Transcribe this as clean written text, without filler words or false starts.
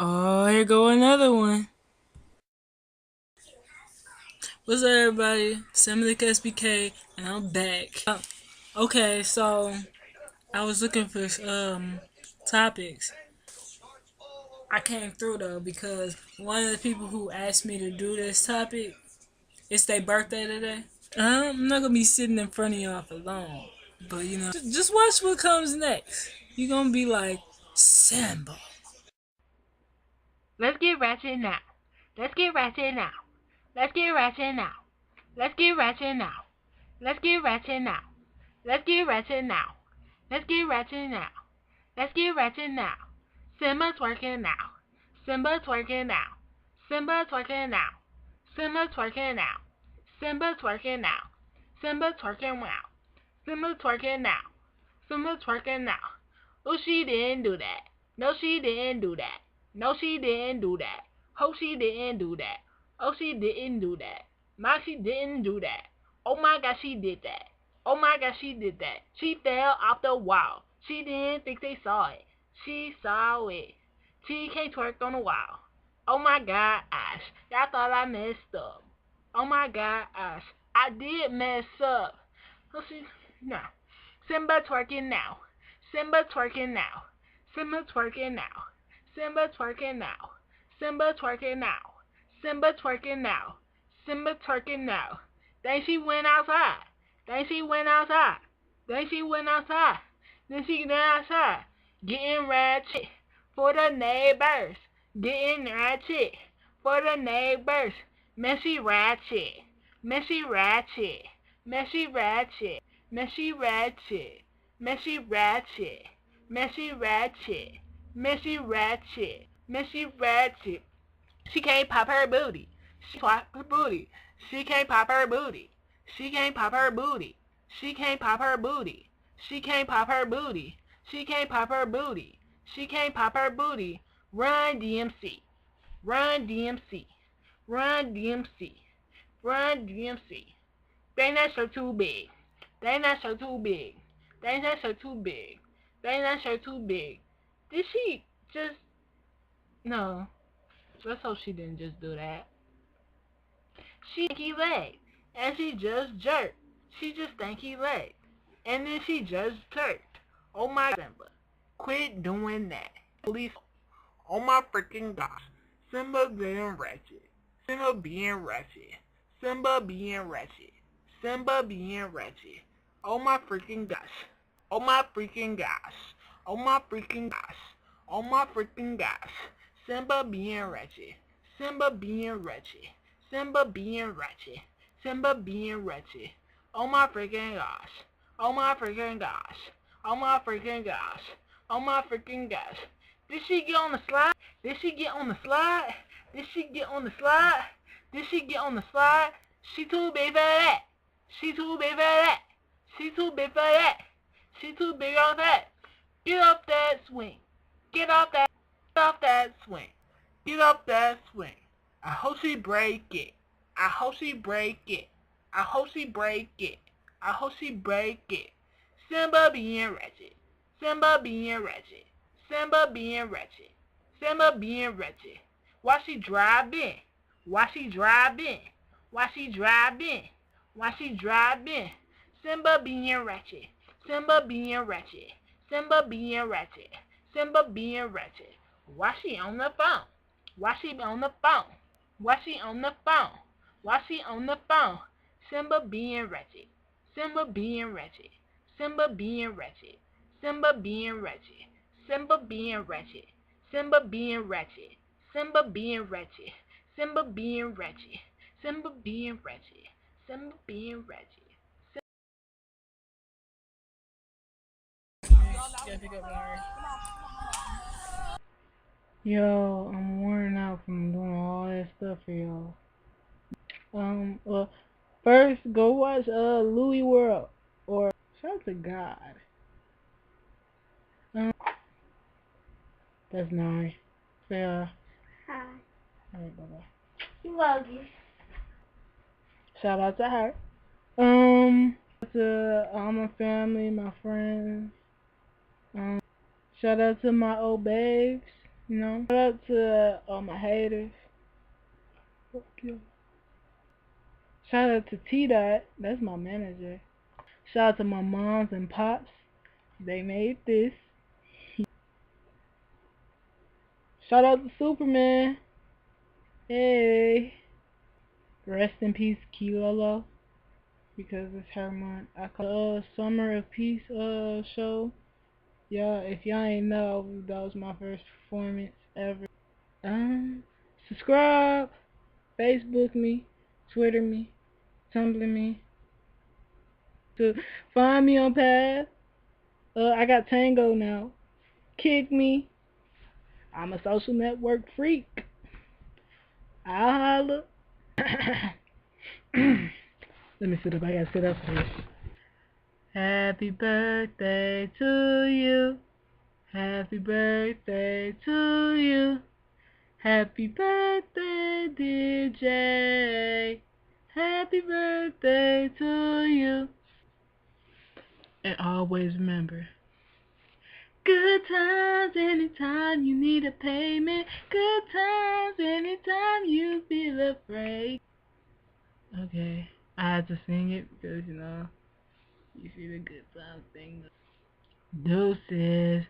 Oh, here go another one. What's up, everybody? Semlik SBK, and I'm back. Okay, so I was looking for topics. I came through though because one of the people who asked me to do this topic, it's their birthday today. I'm not gonna be sitting in front of y'all for long, but just watch what comes next. You're gonna be like, Simba. Let's get ratchet now. Let's get ratchet now. Let's get ratchet now. Let's get ratchet now. Let's get ratchet now. Let's get ratchet now. Let's get ratchet now. Let's get ratchet now. Simba's working now. Simba's working now. Simba's working now. Simba's working now. Simba's working now. Simba's working now. Simba's working now. Simba's working now. Oh, she didn't do that. No, she didn't do that. No, she didn't do that. Oh, she didn't do that. Oh, she didn't do that. Ma, she didn't do that. Oh my God, she did that. Oh my God, she did that. She fell off the wall. She didn't think they saw it. She saw it. She can't twerk on the wall. Oh my God, Ash. Y'all thought I messed up. Oh my God, Ash. I did mess up. Oh, she, no. Simba twerking now. Simba twerking now. Simba twerking now. Simba twerking now. Simba twerking now. Simba twerking now. Simba twerking now. Then she went outside. Then she went outside. Then she went outside. Then she went outside. Getting ratchet for the neighbors. Getting ratchet for the neighbors. Messy ratchet. Messy ratchet. Messy ratchet. Messy ratchet. Messy ratchet. Messy ratchet. Messy ratchet. Messy ratchet. She can't pop her booty. She pop her booty. She can't pop her booty. She can't pop her booty. She can't pop her booty. She can't pop her booty. She can't pop her booty. She can't pop her booty. Run DMC. Run DMC. Run DMC. Run DMC. They not so too big. They not so too big. They not so too big. They not so too big. Did she just no? Let's hope she didn't just do that. She stanky leg, and she just jerked. She just stanky leg, and then she just jerked. Oh my Simba, quit doing that. Please. Oh my freaking gosh. Simba being ratchet. Simba being ratchet. Simba being ratchet. Simba being ratchet. Oh my freaking gosh. Oh my freaking gosh. Oh my freaking gosh. Oh my freaking gosh. Simba being ratchet. Simba being ratchet. Simba being ratchet. Simba being ratchet. Oh my freaking gosh. Oh my freaking gosh. Oh my freaking gosh. Oh my freaking gosh. Did she get on the slide? Did she get on the slide? Did she get on the slide? Did she get on the slide? She too big for that. She too big for that. She too big for that. She too big on that. Get off that swing. Get off that. Get off that swing. Get off that swing. I hope she break it. I hope she break it. I hope she break it. I hope she break it. Simba being ratchet. Simba being ratchet. Simba being ratchet. Simba being ratchet. Why she driving? Why she driving? Why she driving? Why she driving? Simba being ratchet. Simba being ratchet. Simba being ratchet. Simba being ratchet. Why she on the phone? Why she on the phone? Why she on the phone? Why she on the phone? Simba being ratchet. Simba being ratchet. Simba being ratchet. Simba being ratchet. Simba being ratchet. Simba being ratchet. Simba being ratchet. Simba being ratchet. Simba being ratchet. Simba being ratchet. Yo, I'm worn out from doing all that stuff for y'all. Well, first go watch Louis World or shout out to God. Um, that's nice. Say Hi. alright, bye bye. You love you. Shout out to her. To all my family, my friends. Shout out to my old babes. You know, shout out to all my haters. Shout out to T Dot, that's my manager. Shout out to my moms and pops, they made this. Shout out to Superman. Hey, rest in peace, Kilolo, because it's her month. I call it Summer of Peace show. Yeah, if y'all ain't know, that was my first performance ever. Subscribe, Facebook me, Twitter me, Tumblr me. To find me on Path. I got Tango now. Kick me. I'm a social network freak. I'll holla. Let me sit up. I gotta sit up for this. Happy birthday to you. Happy birthday to you. Happy birthday, dear Jay. Happy birthday to you. And always remember, good times anytime you need a payment. Good times anytime you feel afraid. Okay, I had to sing it because, you see the good times thing. Deuces.